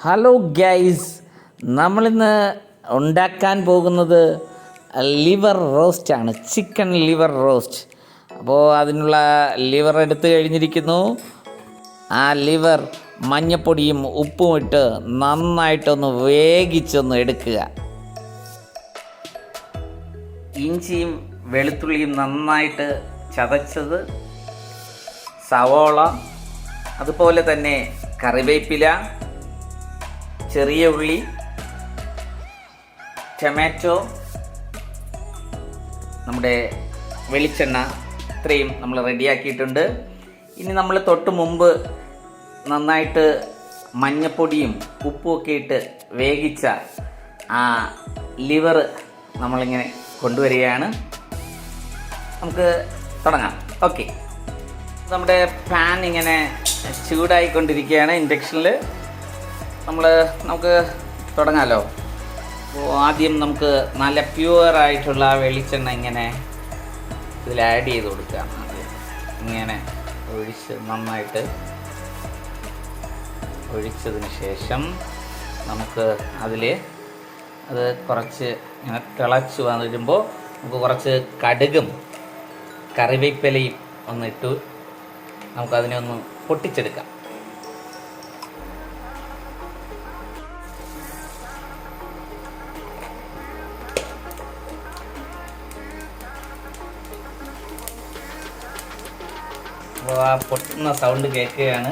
Hello guys, നമ്മളിന്ന് ഉണ്ടാക്കാൻ പോകുന്നത് ലിവർ റോസ്റ്റാണ്, ചിക്കൻ ലിവർ റോസ്റ്റ്. അപ്പോൾ അതിനുള്ള ലിവർ എടുത്ത് കഴിഞ്ഞിരിക്കുന്നു. ആ ലിവർ മഞ്ഞപ്പൊടിയും ഉപ്പും ഇട്ട് നന്നായിട്ടൊന്ന് വേവിച്ചൊന്ന് എടുക്കുക. ഇഞ്ചിയും വെളുത്തുള്ളിയും നന്നായിട്ട് ചതച്ചത്, സവോള, അതുപോലെ തന്നെ കറിവേപ്പില, ചെറിയ ഉള്ളി, ടൊമാറ്റോ, നമ്മുടെ വെളിച്ചെണ്ണ, ഇത്രയും നമ്മൾ റെഡിയാക്കിയിട്ടുണ്ട്. ഇനി നമ്മൾ തൊട്ട് മുമ്പ് നന്നായിട്ട് മഞ്ഞപ്പൊടിയും ഉപ്പും ഒക്കെ ഇട്ട് വേവിച്ച ആ ലിവർ നമ്മളിങ്ങനെ കൊണ്ടുവരികയാണ്. നമുക്ക് തുടങ്ങാം. ഓക്കെ, നമ്മുടെ പാൻ ഇങ്ങനെ ചൂടായിക്കൊണ്ടിരിക്കുകയാണ് ഇൻഡക്ഷനിൽ. നമുക്ക് തുടങ്ങാമല്ലോ. അപ്പോൾ ആദ്യം നമുക്ക് നല്ല പ്യുവറായിട്ടുള്ള വെളിച്ചെണ്ണ ഇങ്ങനെ ഇതിൽ ആഡ് ചെയ്ത് കൊടുക്കുക. ഇങ്ങനെ ഒഴിച്ച് നന്നായിട്ട് ഒഴിച്ചതിന് ശേഷം നമുക്ക് അത് കുറച്ച് ഇങ്ങനെ തിളച്ച് വരുമ്പോൾ നമുക്ക് കുറച്ച് കടുകും കറിവേപ്പിലയും ഒന്നിട്ട് നമുക്കതിനെ ഒന്ന് പൊട്ടിച്ചെടുക്കാം. അപ്പോൾ ആ പൊട്ടുന്ന സൗണ്ട് കേൾക്കുകയാണ്.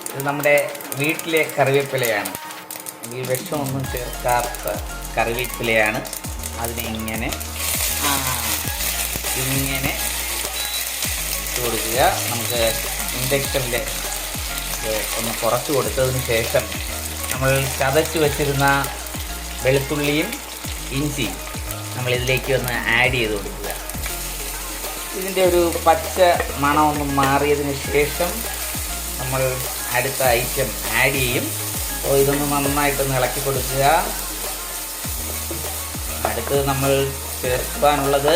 ഇത് നമ്മുടെ വീട്ടിലെ കറിവേപ്പിലയാണ്, ഈ വിഷമൊന്നും ചേർക്കാത്ത കറിവേപ്പിലയാണ്. അതിനെ ഇങ്ങനെ ഇട്ട് കൊടുക്കുക. നമുക്ക് ഇൻഡക്ഷനിൽ ഒന്ന് കുറച്ച് കൊടുത്തതിന് ശേഷം നമ്മൾ ചതച്ച് വച്ചിരുന്ന വെളുത്തുള്ളിയും ഇഞ്ചിയും നമ്മളിതിലേക്ക് ഒന്ന് ആഡ് ചെയ്ത് കൊടുക്കുക. ഇതിൻ്റെ ഒരു പച്ച മണമൊന്ന് മാറിയതിന് ശേഷം നമ്മൾ അടുത്ത ഐറ്റം ആഡ് ചെയ്യും. അപ്പോൾ ഇതൊന്ന് നന്നായിട്ടൊന്ന് ഇളക്കി കൊടുക്കുക. അടുത്തത് നമ്മൾ ചേർക്കാനുള്ളത്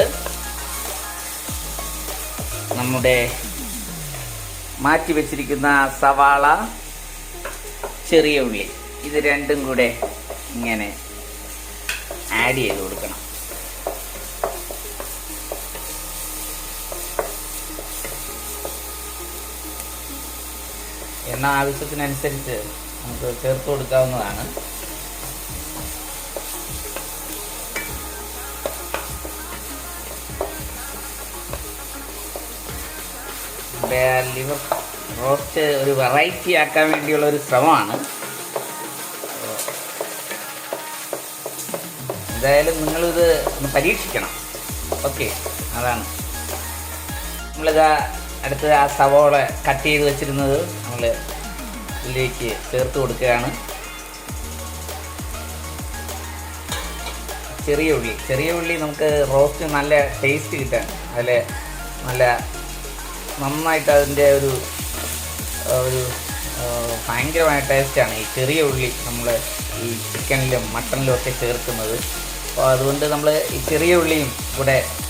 നമ്മുടെ മാറ്റി വെച്ചിരിക്കുന്ന സവാള, ചെറിയ ഉള്ളി, ഇത് രണ്ടും കൂടെ ഇങ്ങനെ ആഡ് ചെയ്ത് കൊടുക്കണം. എണ്ണ ആവശ്യത്തിനനുസരിച്ച് നമുക്ക് ചേർത്ത് കൊടുക്കാവുന്നതാണ്. ലിവർ റോസ്റ്റ് ഒരു വെറൈറ്റി ആക്കാൻ വേണ്ടിയുള്ള ഒരു ശ്രമമാണ്. എന്തായാലും നിങ്ങളിത് ഒന്ന് പരീക്ഷിക്കണം. ഓക്കെ, അതാണ് നമ്മളിതാ അടുത്ത് ആ സവോള കട്ട് ചെയ്ത് വെച്ചിരുന്നത് നമ്മൾ ഇതിലേക്ക് ചേർത്ത് കൊടുക്കുകയാണ്. ചെറിയ ഉള്ളി നമുക്ക് റോസ്റ്റ് നല്ല ടേസ്റ്റ് കിട്ടാൻ നല്ല നന്നായിട്ട് അതിൻ്റെ ഒരു ഭയങ്കരമായ ടേസ്റ്റാണ് ഈ ചെറിയ ഉള്ളി നമ്മൾ ഈ ചിക്കനിലും മട്ടനിലും ഒക്കെ ചേർക്കുന്നത്. അപ്പോൾ അതുകൊണ്ട് നമ്മൾ ഈ ചെറിയ ഉള്ളിയും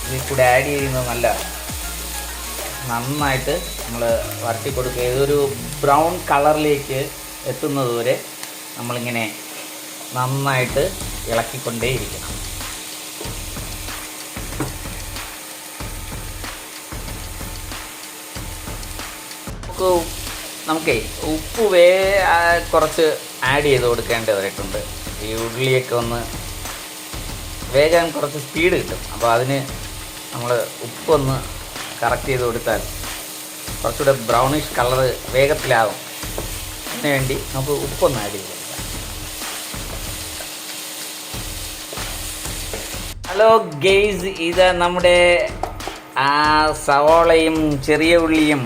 ഇതിൽ കൂടെ ആഡ് ചെയ്യുന്നത് നന്നായിട്ട് നമ്മൾ വരട്ടി കൊടുക്കുക. ഇതൊരു ബ്രൗൺ കളറിലേക്ക് എത്തുന്നത് വരെ നമ്മളിങ്ങനെ നന്നായിട്ട് ഇളക്കിക്കൊണ്ടേയിരിക്കണം. നമുക്കേ ഉപ്പ് കുറച്ച് ആഡ് ചെയ്ത് കൊടുക്കേണ്ടതായിട്ടുണ്ട്. ഈ ഉള്ളിയൊക്കെ ഒന്ന് വേഗം കുറച്ച് സ്പീഡ് കിട്ടും. അപ്പോൾ അതിന് നമ്മൾ ഉപ്പൊന്ന് കറക്റ്റ് ചെയ്ത് കൊടുത്താൽ കുറച്ചുകൂടെ ബ്രൗണിഷ് കളറ് വേഗത്തിലാകും. അതിന് വേണ്ടി നമുക്ക് ഉപ്പൊന്ന് ആഡ് ചെയ്ത് കൊടുക്കാം. ഹലോ ഗെയ്സ്, ഇത് നമ്മുടെ സവോളയും ചെറിയ ഉള്ളിയും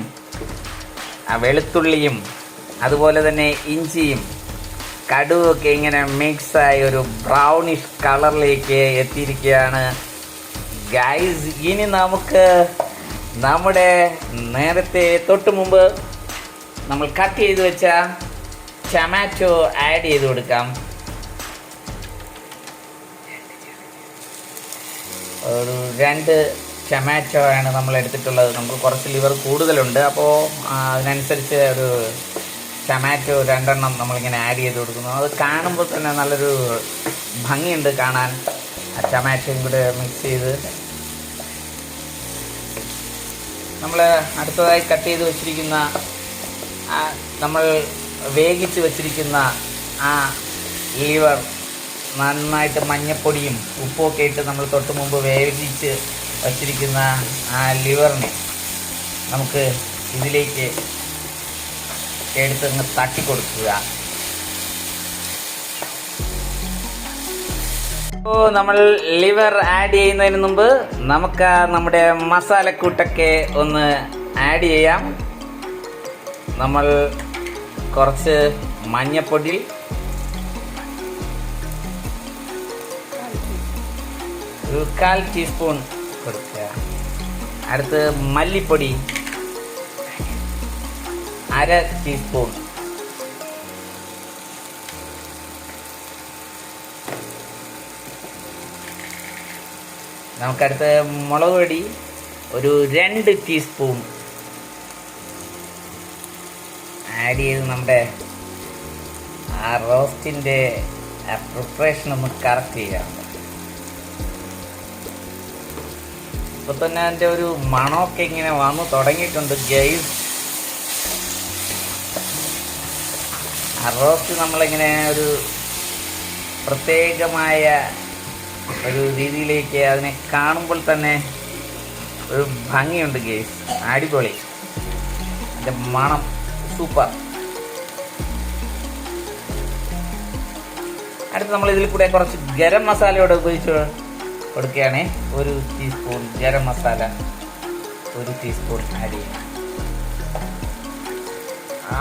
വെളുത്തുള്ളിയും അതുപോലെ തന്നെ ഇഞ്ചിയും കടുവൊക്കെ ഇങ്ങനെ മിക്സായി ഒരു ബ്രൗണിഷ് കളറിലേക്ക് എത്തിയിരിക്കുകയാണ് ഗൈസ്. ഇനി നമുക്ക് നമ്മുടെ നേരത്തെ തൊട്ട് മുമ്പ് നമ്മൾ കട്ട് ചെയ്ത് വെച്ച ടൊമാറ്റോ ആഡ് ചെയ്ത് കൊടുക്കാം. ഒരു 2 ടൊമാറ്റോ ആണ് നമ്മൾ എടുത്തിട്ടുള്ളത്. നമുക്ക് കുറച്ച് ലിവർ കൂടുതലുണ്ട്, അപ്പോൾ അതിനനുസരിച്ച് ഒരു ടൊമാറ്റോ 2 നമ്മളിങ്ങനെ ആഡ് ചെയ്ത് കൊടുക്കുന്നു. അത് കാണുമ്പോൾ തന്നെ നല്ലൊരു ഭംഗിയുണ്ട് കാണാൻ. ആ ടൊമാറ്റോയും കൂടെ മിക്സ് ചെയ്ത് നമ്മൾ അടുത്തതായി കട്ട് ചെയ്ത് വെച്ചിരിക്കുന്ന നമ്മൾ വേവിച്ച് വെച്ചിരിക്കുന്ന ആ ലിവർ നന്നായിട്ട് മഞ്ഞപ്പൊടിയും ഉപ്പുമൊക്കെ ഇട്ട് നമ്മൾ തൊട്ട് മുമ്പ് വേവിച്ച് വച്ചിരിക്കുന്ന ആ ലിവറിനെ നമുക്ക് ഇതിലേക്ക് എടുത്തങ്ങ് തട്ടിക്കൊടുക്കുക. അപ്പോൾ നമ്മൾ ലിവർ ആഡ് ചെയ്യുന്നതിന് മുമ്പ് നമുക്ക് നമ്മുടെ മസാലക്കൂട്ടൊക്കെ ഒന്ന് ആഡ് ചെയ്യാം. നമ്മൾ കുറച്ച് മഞ്ഞപ്പൊടി, ഒരു 1/4 ടീസ്പൂൺ കൊടുക്കുക. അടുത്ത് മല്ലിപ്പൊടി 1/2 ടീസ്പൂൺ. നമുക്കടുത്ത് മുളക് പൊടി ഒരു 2 ടീസ്പൂൺ ആഡ് ചെയ്ത് നമ്മുടെ ആ റോസ്റ്റിൻ്റെ പ്രിപ്പറേഷൻ ഒന്ന് കറക്റ്റ് ചെയ്യാം. ഇപ്പോൾ തന്നെ അതിൻ്റെ ഒരു മണമൊക്കെ ഇങ്ങനെ വന്നു തുടങ്ങിയിട്ടുണ്ട് ഗൈസ്. ആ റോസ്റ്റ് നമ്മളിങ്ങനെ ഒരു പ്രത്യേകമായ ഒരു രീതിയിലേക്ക് അതിനെ കാണുമ്പോൾ തന്നെ ഒരു ഭംഗിയുണ്ട് ഗൈസ്. അടിപൊളി, അതിൻ്റെ മണം സൂപ്പർ. അടുത്ത് നമ്മൾ ഇതിൽ കൂടെ കുറച്ച് ഗരം മസാലയോടെ ഉപയോഗിച്ച് കൊടുക്കുകയാണ്. 1 teaspoon garam masala 1 teaspoon add ചെയ്യാം.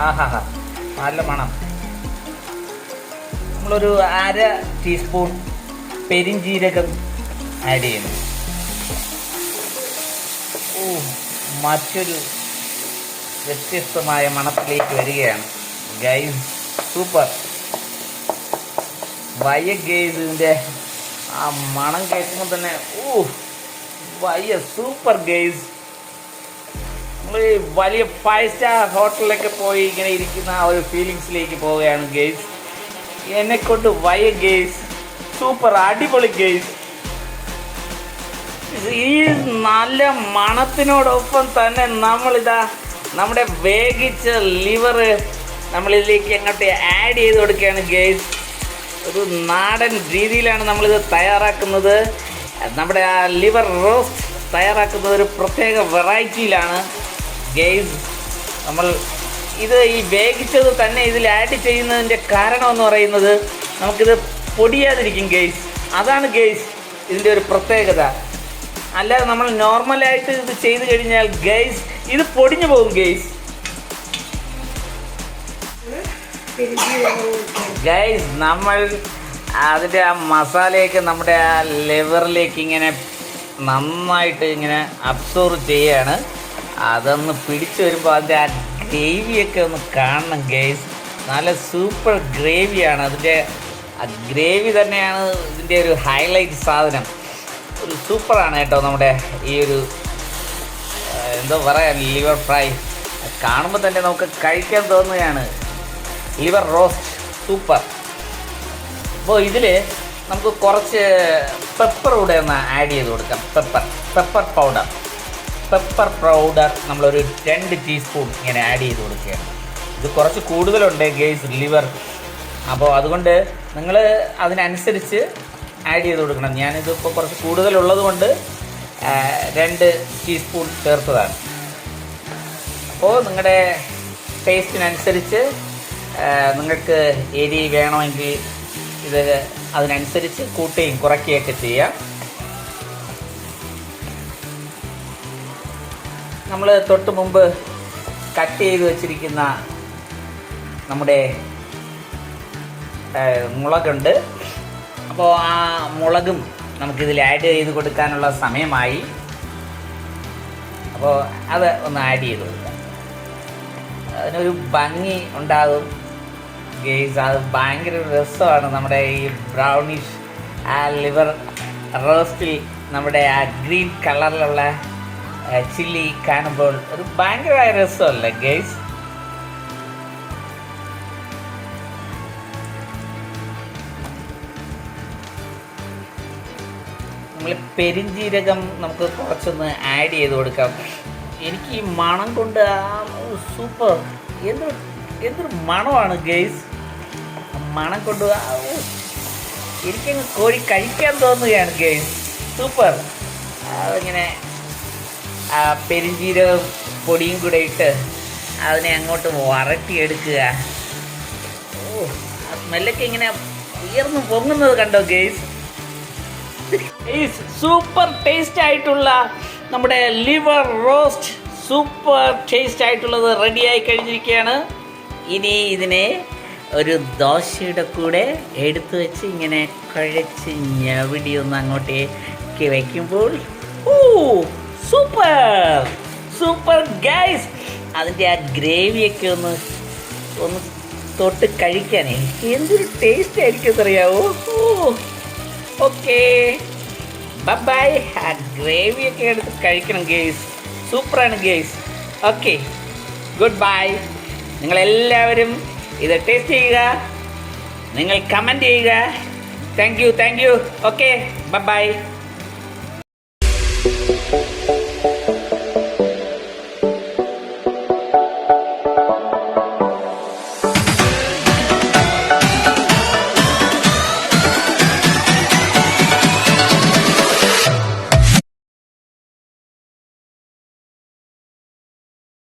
ആഹാ, നല്ല മണം. നമ്മളൊരു 1/2 ടീസ്പൂൺ പെരിഞ്ജീരകം ആഡ് ചെയ്യുന്നു. മറ്റൊരു വ്യത്യസ്തമായ മണത്തിലേക്ക് വരികയാണ് ഗൈസ്. സൂപ്പർ വയ്യ ഗൈസ്. ഇതിൻ്റെ ആ മണം കേൾക്കുമ്പോൾ തന്നെ വയ്യ, സൂപ്പർ ഗൈസ്. നമ്മൾ വലിയ 5 സ്റ്റാർ ഹോട്ടലിലൊക്കെ പോയി ഇങ്ങനെ ഇരിക്കുന്ന ആ ഒരു ഫീലിങ്സിലേക്ക് പോവുകയാണ് ഗൈസ്. എന്നെക്കൊണ്ട് വയ്യ ഗൈസ്. സൂപ്പർ, അടിപൊളി ഗൈസ്. ഈ നല്ല മണത്തിനോടൊപ്പം തന്നെ നമ്മളിതാ നമ്മുടെ വേവിച്ച ലിവർ നമ്മളിതിലേക്ക് അങ്ങോട്ട് ആഡ് ചെയ്ത് കൊടുക്കുകയാണ് ഗൈസ്. ഒരു നാടൻ രീതിയിലാണ് നമ്മളിത് തയ്യാറാക്കുന്നത്. നമ്മുടെ ആ ലിവർ റോസ്റ്റ് തയ്യാറാക്കുന്നത് ഒരു പ്രത്യേക വെറൈറ്റിയിലാണ് ഗൈസ്. നമ്മൾ ഇത് ഈ വേവിച്ചത് തന്നെ ഇതിൽ ആഡ് ചെയ്യുന്നതിൻ്റെ കാരണം എന്ന് പറയുന്നത് നമുക്കിത് പൊടിയാതിരിക്കും ഗൈസ്. അതാണ് ഗൈസ് ഇതിൻ്റെ ഒരു പ്രത്യേകത. അല്ലാതെ നമ്മൾ നോർമലായിട്ട് ഇത് ചെയ്ത് കഴിഞ്ഞാൽ ഗൈസ് ഇത് പൊടിഞ്ഞു പോകും ഗൈസ്. ഗൈസ് നമ്മൾ അതിൻ്റെ ആ മസാലയൊക്കെ നമ്മുടെ ആ ലിവറിലേക്ക് ഇങ്ങനെ നന്നായിട്ട് ഇങ്ങനെ അബ്സോർവ് ചെയ്യുകയാണ്. അതൊന്ന് പിടിച്ചു വരുമ്പോൾ അതിൻ്റെ ആ ഗ്രേവിയൊക്കെ ഒന്ന് കാണണം ഗൈസ്. നല്ല സൂപ്പർ ഗ്രേവിയാണ്. അതിൻ്റെ ആ ഗ്രേവി തന്നെയാണ് ഇതിൻ്റെ ഒരു ഹൈലൈറ്റ് സാധനം. ഒരു സൂപ്പറാണ് കേട്ടോ നമ്മുടെ ഈ ഒരു എന്തോ പറയാൻ ലിവർ ഫ്രൈ. കാണുമ്പോൾ തന്നെ നമുക്ക് കഴിക്കാൻ തോന്നുകയാണ്. Liver roast super. അപ്പോൾ ഇതിൽ നമുക്ക് കുറച്ച് പെപ്പർ കൂടെ ഒന്ന് ആഡ് ചെയ്ത് കൊടുക്കാം. പെപ്പർ പൗഡർ നമ്മളൊരു 2 ടീസ്പൂൺ ഇങ്ങനെ ആഡ് ചെയ്ത് കൊടുക്കുകയാണ്. ഇത് കുറച്ച് കൂടുതലുണ്ട് ഗൈസ് ലിവർ. അപ്പോൾ അതുകൊണ്ട് നിങ്ങൾ അതിനനുസരിച്ച് ആഡ് ചെയ്ത് കൊടുക്കണം. ഞാനിതിപ്പോൾ കുറച്ച് കൂടുതലുള്ളത് കൊണ്ട് 2 ടീസ്പൂൺ ചേർത്തതാണ്. അപ്പോൾ നിങ്ങളുടെ ടേസ്റ്റിനനുസരിച്ച് നിങ്ങൾക്ക് എരി വേണമെങ്കിൽ ഇത് അതിനനുസരിച്ച് കൂട്ടുകയും കുറയ്ക്കുകയൊക്കെ ചെയ്യാം. നമ്മൾ തൊട്ട് മുമ്പ് കട്ട് ചെയ്ത് വച്ചിരിക്കുന്ന നമ്മുടെ മുളകുണ്ട്. അപ്പോൾ ആ മുളകും നമുക്കിതിൽ ആഡ് ചെയ്ത് കൊടുക്കാനുള്ള സമയമായി. അപ്പോൾ അത് ഒന്ന് ആഡ് ചെയ്ത് കൊടുക്കാം. അതിനൊരു ഭംഗി ഉണ്ടാകും ഗെയ്സ്. അത് ഭയങ്കര രസമാണ്. നമ്മുടെ ഈ ബ്രൗണിഷ് ആ ലിവർ റോസ്റ്റിൽ നമ്മുടെ ആ ഗ്രീൻ കളറിലുള്ള ചില്ലി കാണുമ്പോൾ ഒരു ഭയങ്കരമായ രസമല്ലേ ഗെയ്സ്. നമ്മൾ പെരിഞ്ജീരകം നമുക്ക് കുറച്ചൊന്ന് ആഡ് ചെയ്ത് കൊടുക്കാം. എനിക്ക് ഈ മണം കൊണ്ട് സൂപ്പർ, എന്തൊരു മണമാണ് ഗൈസ്. മണം കൊണ്ട് എനിക്കങ്ങ് കോഴി കഴിക്കാൻ തോന്നുകയാണ് ഗൈസ്. സൂപ്പർ. അതിങ്ങനെ പെരിഞ്ജീരകം പൊടിയും കൂടെ ഇട്ട് അതിനെ അങ്ങോട്ട് വരട്ടിയെടുക്കുക. ആ സ്മെല്ലൊക്കെ ഇങ്ങനെ ഉയർന്നു പൊങ്ങുന്നത് കണ്ടോ ഗൈസ്. സൂപ്പർ ടേസ്റ്റ് ആയിട്ടുള്ള നമ്മുടെ ലിവർ റോസ്റ്റ് സൂപ്പർ ടേസ്റ്റ് ആയിട്ടുള്ളത് റെഡിയായി കഴിഞ്ഞിരിക്കുകയാണ്. ഇനി ഇതിനെ ഒരു ദോശയുടെ കൂടെ എടുത്തു വെച്ച് ഇങ്ങനെ കുഴച്ച് ഞവിടി ഒന്ന് അങ്ങോട്ടേക്ക് വയ്ക്കുമ്പോൾ സൂപ്പർ സൂപ്പർ ഗൈസ്. അതിൻ്റെ ആ ഗ്രേവിയൊക്കെ ഒന്ന് തൊട്ട് കഴിക്കാനേ എന്തൊരു ടേസ്റ്റ് ആയിരിക്കും അറിയാവോ. Okay bye. ആ ഗ്രേവിയൊക്കെ എടുത്ത് കഴിക്കണം ഗേസ്. സൂപ്പറാണ് ഗേസ്. Okay good bye. നിങ്ങളെല്ലാവരും ഇത് ടേസ്റ്റ് ചെയ്യുക, നിങ്ങൾ കമൻറ്റ് ചെയ്യുക. Thank you. Okay bye.